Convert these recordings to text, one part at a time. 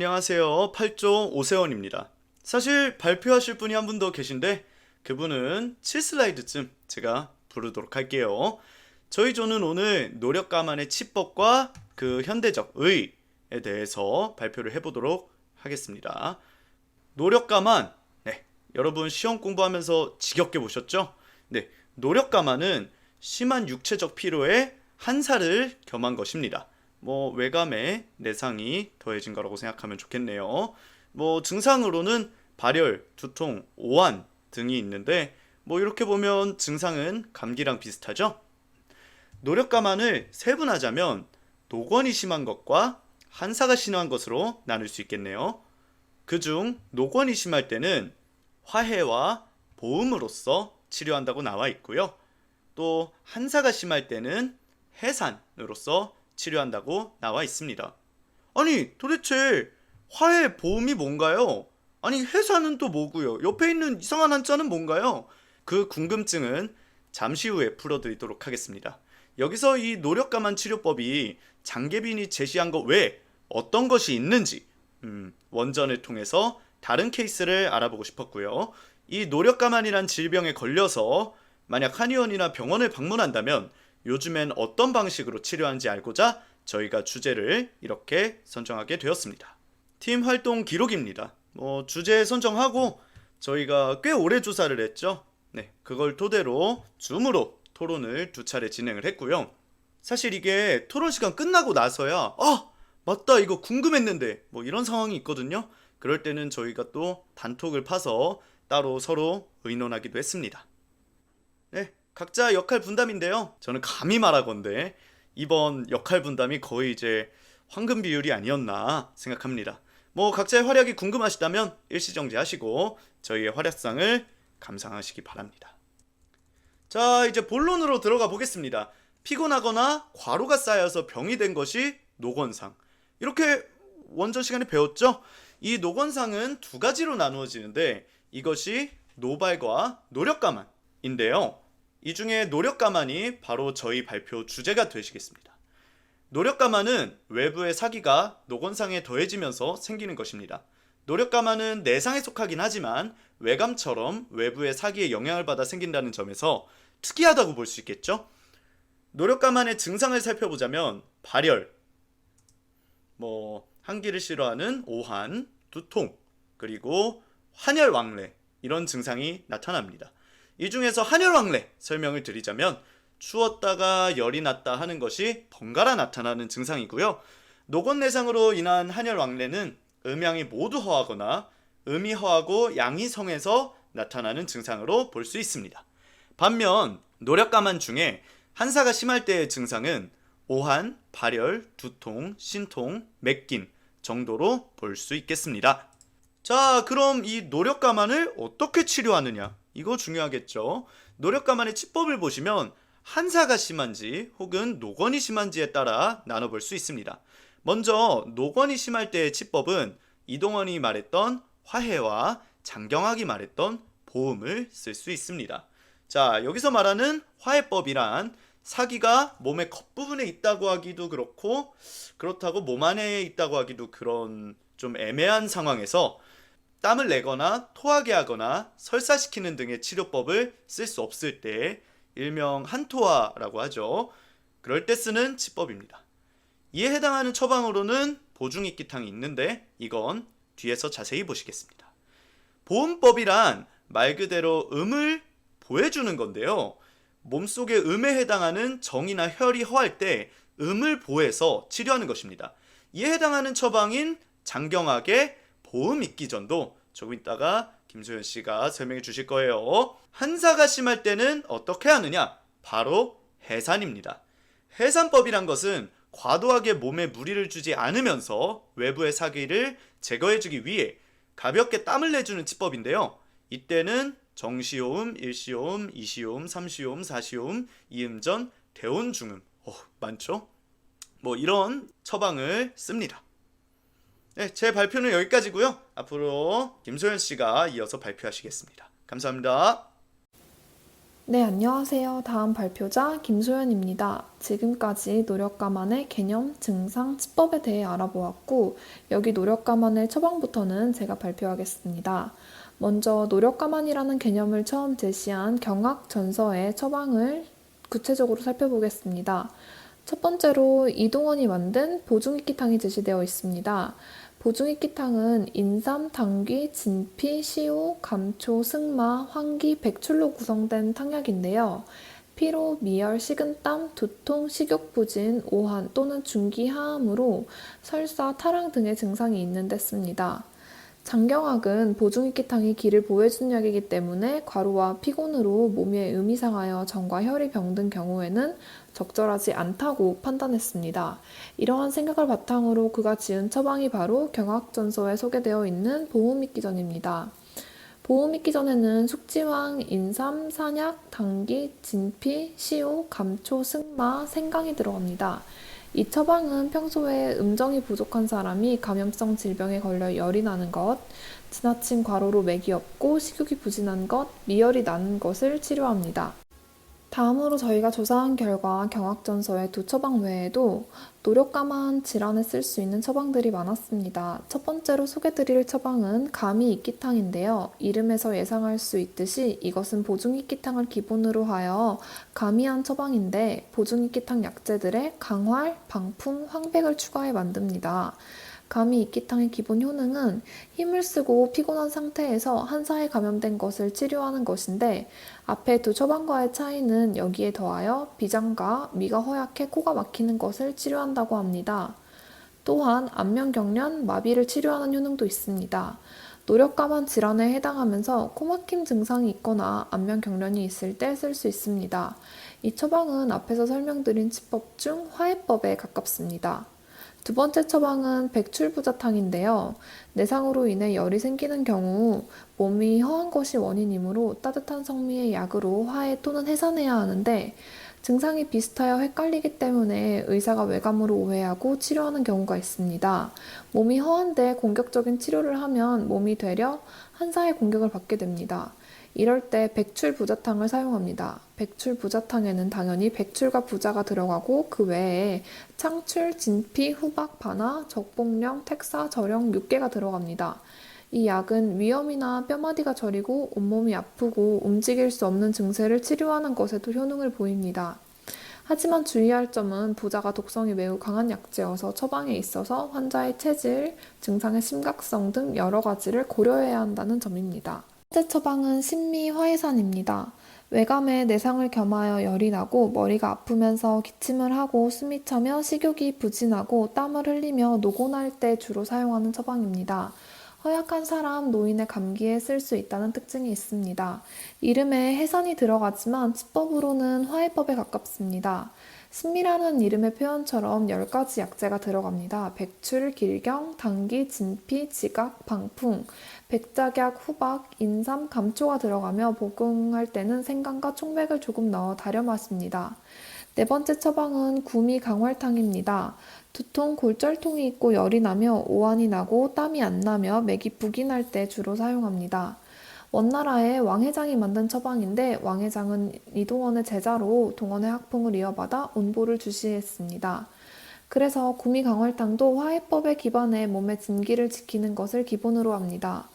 안녕하세요. 8조 오세원입니다. 사실 발표하실 분이 한 분 더 계신데 그분은 7슬라이드쯤 제가 부르도록 할게요. 저희 조는 오늘 노력가만의 치법과 그 현대적 의에 대해서 발표를 해보도록 하겠습니다. 노력가만, 네, 여러분 시험 공부하면서 지겹게 보셨죠? 네, 노력가만은 심한 육체적 피로에 한사를 겸한 것입니다. 외감에 내상이 더해진 거라고 생각하면 좋겠네요. 증상으로는 발열, 두통, 오한 등이 있는데 이렇게 보면 증상은 감기랑 비슷하죠? 노력가만을 세분하자면 노건이 심한 것과 한사가 심한 것으로 나눌 수 있겠네요. 그중 노건이 심할 때는 화해와 보음으로써 치료한다고 나와 있고요. 또 한사가 심할 때는 해산으로서 치료한다고 나와 있습니다. 아니 도대체 화해 보음이 뭔가요? 아니 해산은 또 뭐고요? 옆에 있는 이상한 한자는 뭔가요? 그 궁금증은 잠시 후에 풀어드리도록 하겠습니다. 여기서 이 노력가만 치료법이 장계빈이 제시한 것 외에 어떤 것이 있는지 원전을 통해서 다른 케이스를 알아보고 싶었고요. 이 노력가만이란 질병에 걸려서 만약 한의원이나 병원을 방문한다면 요즘엔 어떤 방식으로 치료하는지 알고자 저희가 주제를 이렇게 선정하게 되었습니다. 팀 활동 기록입니다. 주제 선정하고 저희가 꽤 오래 조사를 했죠. 네, 그걸 토대로 줌으로 토론을 2차례 진행을 했고요. 사실 이게 토론 시간 끝나고 나서야 맞다 이거 궁금했는데 이런 상황이 있거든요. 그럴 때는 저희가 또 단톡을 파서 따로 서로 의논하기도 했습니다. 네, 각자 역할 분담인데요. 저는 감히 말하건대 이번 역할 분담이 거의 이제 황금 비율이 아니었나 생각합니다. 각자의 활약이 궁금하시다면 일시정지 하시고 저희의 활약상을 감상하시기 바랍니다. 자, 이제 본론으로 들어가 보겠습니다. 피곤하거나 과로가 쌓여서 병이 된 것이 노건상. 이렇게 원전 시간에 배웠죠? 이 노건상은 2가지로 나누어지는데 이것이 노발과 노력가만인데요. 이 중에 노력가만이 바로 저희 발표 주제가 되시겠습니다. 노력가만은 외부의 사기가 노건상에 더해지면서 생기는 것입니다. 노력가만은 내상에 속하긴 하지만 외감처럼 외부의 사기에 영향을 받아 생긴다는 점에서 특이하다고 볼 수 있겠죠? 노력가만의 증상을 살펴보자면 발열, 한기를 싫어하는 오한, 두통, 그리고 환혈왕래 이런 증상이 나타납니다. 이 중에서 환혈왕래 설명을 드리자면 추웠다가 열이 났다 하는 것이 번갈아 나타나는 증상이고요. 노건내상으로 인한 환혈왕래는 음양이 모두 허하거나 음이 허하고 양이 성해서 나타나는 증상으로 볼 수 있습니다. 반면 노력가만 중에 한사가 심할 때의 증상은 오한, 발열, 두통, 신통, 맥긴 정도로 볼 수 있겠습니다. 자, 그럼 이 노력가만을 어떻게 치료하느냐? 이거 중요하겠죠. 노력가만의 치법을 보시면 한사가 심한지 혹은 노건이 심한지에 따라 나눠볼 수 있습니다. 먼저 노건이 심할 때의 치법은 이동원이 말했던 화해와 장경학이 말했던 보음을 쓸 수 있습니다. 자, 여기서 말하는 화해법이란 사기가 몸의 겉부분에 있다고 하기도 그렇고 그렇다고 몸 안에 있다고 하기도 그런 좀 애매한 상황에서 땀을 내거나 토하게 하거나 설사시키는 등의 치료법을 쓸 수 없을 때 일명 한토화라고 하죠. 그럴 때 쓰는 치법입니다. 이에 해당하는 처방으로는 보중익기탕이 있는데 이건 뒤에서 자세히 보시겠습니다. 보음법이란 말 그대로 음을 보해주는 건데요. 몸속의 음에 해당하는 정이나 혈이 허할 때 음을 보해서 치료하는 것입니다. 이에 해당하는 처방인 장경학의 보음익기전도 조금 있다가 김소연 씨가 설명해 주실 거예요. 한사가 심할 때는 어떻게 하느냐? 바로 해산입니다. 해산법이란 것은 과도하게 몸에 무리를 주지 않으면서 외부의 사기를 제거해주기 위해 가볍게 땀을 내주는 치법인데요. 이때는 정시호음, 일시호음, 이시호음, 삼시호음, 사시호음, 이음전, 대온중음 많죠? 이런 처방을 씁니다. 네, 제 발표는 여기까지고요. 앞으로 김소연 씨가 이어서 발표하시겠습니다. 감사합니다. 네, 안녕하세요. 다음 발표자 김소연입니다. 지금까지 노력감안의 개념, 증상, 치법에 대해 알아보았고, 여기 노력감안의 처방부터는 제가 발표하겠습니다. 먼저 노력감안이라는 개념을 처음 제시한 경학전서의 처방을 구체적으로 살펴보겠습니다. 첫 번째로 이동원이 만든 보중익기탕이 제시되어 있습니다. 보중익기탕은 인삼, 당귀, 진피, 시오, 감초, 승마, 황기, 백출로 구성된 탕약인데요. 피로, 미열, 식은땀, 두통, 식욕부진, 오한 또는 중기하암으로 설사, 탈항 등의 증상이 있는 데 씁니다. 장경학은 보중익기탕이 기를 보해주는 약이기 때문에 과로와 피곤으로 몸이 음이 상하여 정과 혈이 병든 경우에는 적절하지 않다고 판단했습니다. 이러한 생각을 바탕으로 그가 지은 처방이 바로 경학전서에 소개되어 있는 보험익기전입니다. 보험익기전에는 숙지황, 인삼, 산약, 당귀, 진피, 시오, 감초, 승마, 생강이 들어갑니다. 이 처방은 평소에 음정이 부족한 사람이 감염성 질병에 걸려 열이 나는 것, 지나친 과로로 맥이 없고 식욕이 부진한 것, 미열이 나는 것을 치료합니다. 다음으로 저희가 조사한 결과 경학전서의 두 처방 외에도 노력감한 질환에 쓸 수 있는 처방들이 많았습니다. 첫 번째로 소개드릴 처방은 감이익기탕인데요. 이름에서 예상할 수 있듯이 이것은 보중익기탕을 기본으로 하여 감이한 처방인데 보중익기탕 약재들의 강활, 방풍, 황백을 추가해 만듭니다. 감이익기탕의 기본 효능은 힘을 쓰고 피곤한 상태에서 한사에 감염된 것을 치료하는 것인데 앞에 두 처방과의 차이는 여기에 더하여 비장과 미가 허약해 코가 막히는 것을 치료한다고 합니다. 또한 안면경련, 마비를 치료하는 효능도 있습니다. 노력감한 질환에 해당하면서 코막힘 증상이 있거나 안면경련이 있을 때 쓸 수 있습니다. 이 처방은 앞에서 설명드린 치법 중 화해법에 가깝습니다. 두 번째 처방은 백출부자탕인데요. 내상으로 인해 열이 생기는 경우 몸이 허한 것이 원인이므로 따뜻한 성미의 약으로 화해 또는 해산해야 하는데 증상이 비슷하여 헷갈리기 때문에 의사가 외감으로 오해하고 치료하는 경우가 있습니다. 몸이 허한데 공격적인 치료를 하면 몸이 되려 한사의 공격을 받게 됩니다. 이럴 때 백출부자탕을 사용합니다. 백출부자탕에는 당연히 백출과 부자가 들어가고 그 외에 창출, 진피, 후박, 반화, 적봉령, 택사, 절영 6개가 들어갑니다. 이 약은 위염이나 뼈마디가 저리고 온몸이 아프고 움직일 수 없는 증세를 치료하는 것에도 효능을 보입니다. 하지만 주의할 점은 부자가 독성이 매우 강한 약재여서 처방에 있어서 환자의 체질, 증상의 심각성 등 여러 가지를 고려해야 한다는 점입니다. 첫째 처방은 신미화해산입니다. 외감에 내상을 겸하여 열이 나고 머리가 아프면서 기침을 하고 숨이 차며 식욕이 부진하고 땀을 흘리며 노곤할 때 주로 사용하는 처방입니다. 허약한 사람, 노인의 감기에 쓸 수 있다는 특징이 있습니다. 이름에 해산이 들어가지만 치법으로는 화해법에 가깝습니다. 신미라는 이름의 표현처럼 10가지 약재가 들어갑니다. 백출, 길경, 당귀, 진피, 지각, 방풍, 백작약, 후박, 인삼, 감초가 들어가며 복용할 때는 생강과 총백을 조금 넣어 달여 마십니다. 네 번째 처방은 구미 강활탕입니다. 두통, 골절통이 있고 열이 나며 오한이 나고 땀이 안 나며 맥이 부긴할 때 주로 사용합니다. 원나라의 왕회장이 만든 처방인데 왕회장은 이동원의 제자로 동원의 학풍을 이어받아 온보를 주시했습니다. 그래서 구미강활탕도 화해법에 기반해 몸의 진기를 지키는 것을 기본으로 합니다.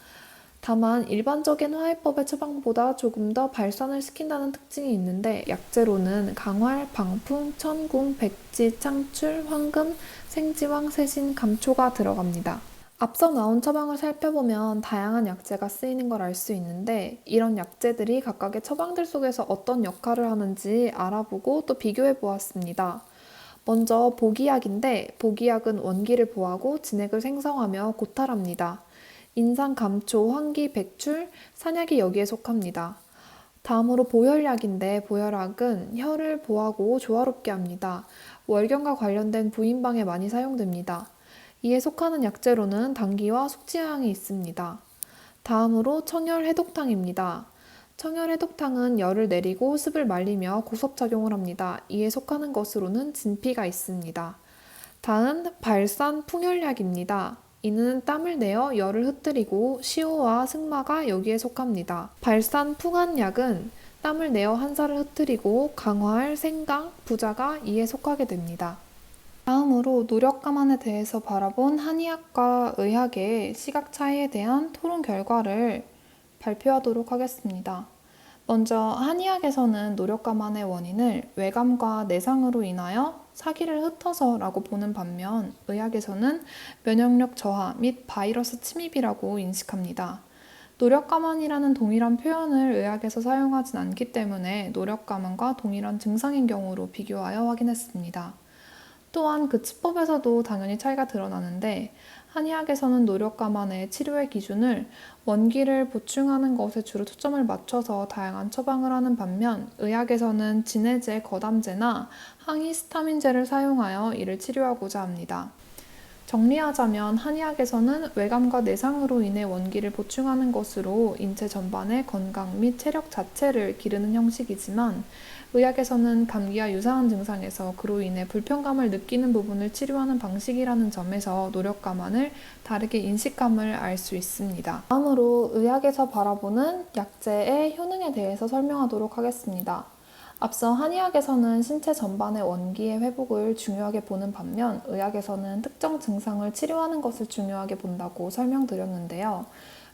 다만 일반적인 화해법의 처방보다 조금 더 발산을 시킨다는 특징이 있는데 약재로는 강활, 방풍, 천궁, 백지, 창출, 황금, 생지황, 세신, 감초가 들어갑니다. 앞서 나온 처방을 살펴보면 다양한 약재가 쓰이는 걸 알 수 있는데 이런 약재들이 각각의 처방들 속에서 어떤 역할을 하는지 알아보고 또 비교해 보았습니다. 먼저 보기약인데 보기약은 원기를 보하고 진액을 생성하며 고탈합니다. 인상, 감초, 황기, 백출, 산약이 여기에 속합니다. 다음으로 보혈약인데 보혈약은 혈을 보하고 조화롭게 합니다. 월경과 관련된 부인방에 많이 사용됩니다. 이에 속하는 약재로는 당귀와 숙지향이 있습니다. 다음으로 청열해독탕입니다. 청열해독탕은 열을 내리고 습을 말리며 고섭작용을 합니다. 이에 속하는 것으로는 진피가 있습니다. 다음 발산 풍혈약입니다. 이는 땀을 내어 열을 흩뜨리고 시오와 승마가 여기에 속합니다. 발산 풍한약은 땀을 내어 한사를 흩트리고 강화할 생강, 부자가 이에 속하게 됩니다. 다음으로 노력 감안에 대해서 바라본 한의학과 의학의 시각 차이에 대한 토론 결과를 발표하도록 하겠습니다. 먼저 한의학에서는 노력 감안의 원인을 외감과 내상으로 인하여 사기를 흩어서라고 보는 반면 의학에서는 면역력 저하 및 바이러스 침입이라고 인식합니다. 노력 감안이라는 동일한 표현을 의학에서 사용하진 않기 때문에 노력 감안과 동일한 증상인 경우로 비교하여 확인했습니다. 또한 그 치법에서도 당연히 차이가 드러나는데 한의학에서는 노력 감안의 치료의 기준을 원기를 보충하는 것에 주로 초점을 맞춰서 다양한 처방을 하는 반면 의학에서는 진해제, 거담제나 항히스타민제를 사용하여 이를 치료하고자 합니다. 정리하자면 한의학에서는 외감과 내상으로 인해 원기를 보충하는 것으로 인체 전반의 건강 및 체력 자체를 기르는 형식이지만 의학에서는 감기와 유사한 증상에서 그로 인해 불편감을 느끼는 부분을 치료하는 방식이라는 점에서 노력 감안을 다르게 인식함을 알 수 있습니다. 다음으로 의학에서 바라보는 약제의 효능에 대해서 설명하도록 하겠습니다. 앞서 한의학에서는 신체 전반의 원기의 회복을 중요하게 보는 반면 의학에서는 특정 증상을 치료하는 것을 중요하게 본다고 설명드렸는데요.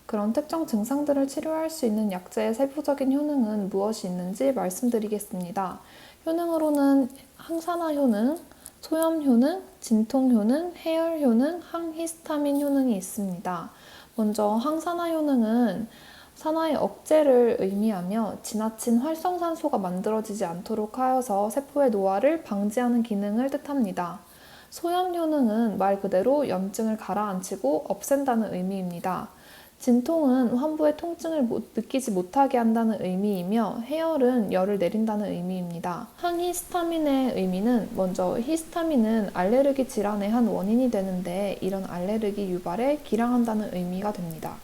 그런 특정 증상들을 치료할 수 있는 약제의 세부적인 효능은 무엇이 있는지 말씀드리겠습니다. 효능으로는 항산화 효능, 소염 효능, 진통 효능, 해열 효능, 항히스타민 효능이 있습니다. 먼저 항산화 효능은 산화의 억제를 의미하며 지나친 활성산소가 만들어지지 않도록 하여서 세포의 노화를 방지하는 기능을 뜻합니다. 소염 효능은 말 그대로 염증을 가라앉히고 없앤다는 의미입니다. 진통은 환부의 통증을 느끼지 못하게 한다는 의미이며 해열은 열을 내린다는 의미입니다. 항히스타민의 의미는 먼저 히스타민은 알레르기 질환의 한 원인이 되는데 이런 알레르기 유발에 기량한다는 의미가 됩니다.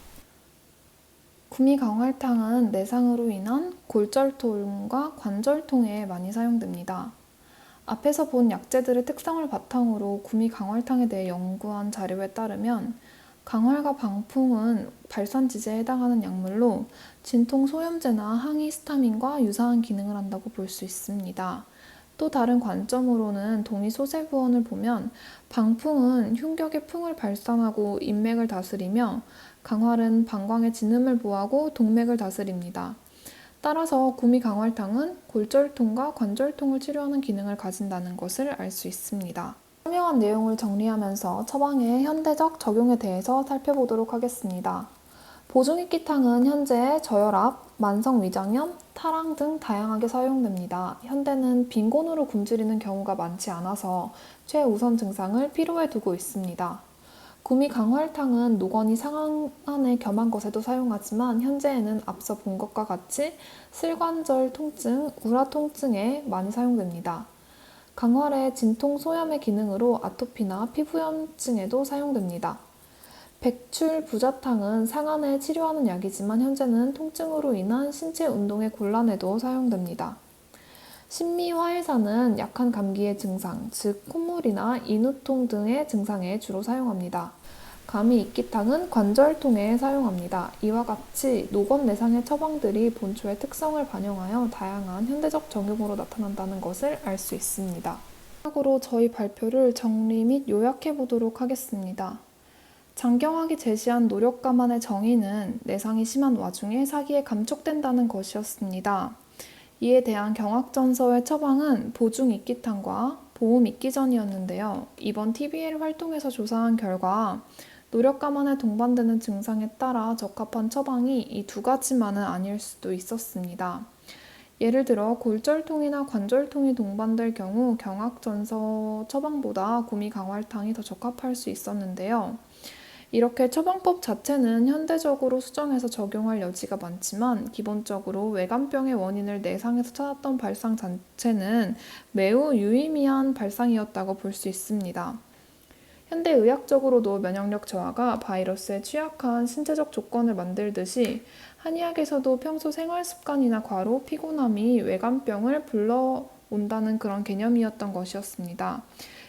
구미강활탕은 내상으로 인한 골절통과 관절통에 많이 사용됩니다. 앞에서 본 약재들의 특성을 바탕으로 구미강활탕에 대해 연구한 자료에 따르면 강활과 방풍은 발산지제에 해당하는 약물로 진통 소염제나 항히스타민과 유사한 기능을 한다고 볼 수 있습니다. 또 다른 관점으로는 동의 소재부원을 보면 방풍은 흉격의 풍을 발산하고 인맥을 다스리며 강활은 방광의 진음을 보하고 동맥을 다스립니다. 따라서 구미강활탕은 골절통과 관절통을 치료하는 기능을 가진다는 것을 알 수 있습니다. 설명한 내용을 정리하면서 처방의 현대적 적용에 대해서 살펴보도록 하겠습니다. 보중익기탕은 현재 저혈압, 만성위장염, 탈항 등 다양하게 사용됩니다. 현대는 빈곤으로 굶주리는 경우가 많지 않아서 최우선 증상을 피로에 두고 있습니다. 구미강활탕은 노건이 상안에 겸한 것에도 사용하지만 현재에는 앞서 본 것과 같이 슬관절 통증, 우라 통증에 많이 사용됩니다. 강활의 진통 소염의 기능으로 아토피나 피부염증에도 사용됩니다. 백출 부자탕은 상안을 치료하는 약이지만 현재는 통증으로 인한 신체 운동의 곤란에도 사용됩니다. 신미화해사는 약한 감기의 증상, 즉 콧물이나 인후통 등의 증상에 주로 사용합니다. 감이익기탕은 관절통에 사용합니다. 이와 같이 노건 내상의 처방들이 본초의 특성을 반영하여 다양한 현대적 적용으로 나타난다는 것을 알 수 있습니다. 마지막으로 저희 발표를 정리 및 요약해 보도록 하겠습니다. 장경학이 제시한 노력 감안의 정의는 내상이 심한 와중에 사기에 감촉된다는 것이었습니다. 이에 대한 경학전서의 처방은 보중익기탕과 보음익기전이었는데요. 이번 TBL 활동에서 조사한 결과 노력 감안에 동반되는 증상에 따라 적합한 처방이 이 두 가지만은 아닐 수도 있었습니다. 예를 들어 골절통이나 관절통이 동반될 경우 경학전서 처방보다 구미강활탕이 더 적합할 수 있었는데요. 이렇게 처방법 자체는 현대적으로 수정해서 적용할 여지가 많지만 기본적으로 외감병의 원인을 내상에서 찾았던 발상 자체는 매우 유의미한 발상이었다고 볼 수 있습니다. 현대의학적으로도 면역력 저하가 바이러스에 취약한 신체적 조건을 만들듯이 한의학에서도 평소 생활습관이나 과로, 피곤함이 외감병을 불러온다는 그런 개념이었던 것이었습니다.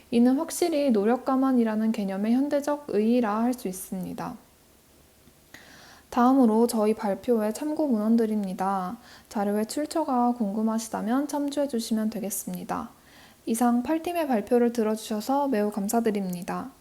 이는 확실히 노력 감안이라는 개념의 현대적 의의라 할 수 있습니다. 다음으로 저희 발표의 참고 문헌들입니다. 자료의 출처가 궁금하시다면 참조해 주시면 되겠습니다. 이상 8팀의 발표를 들어주셔서 매우 감사드립니다.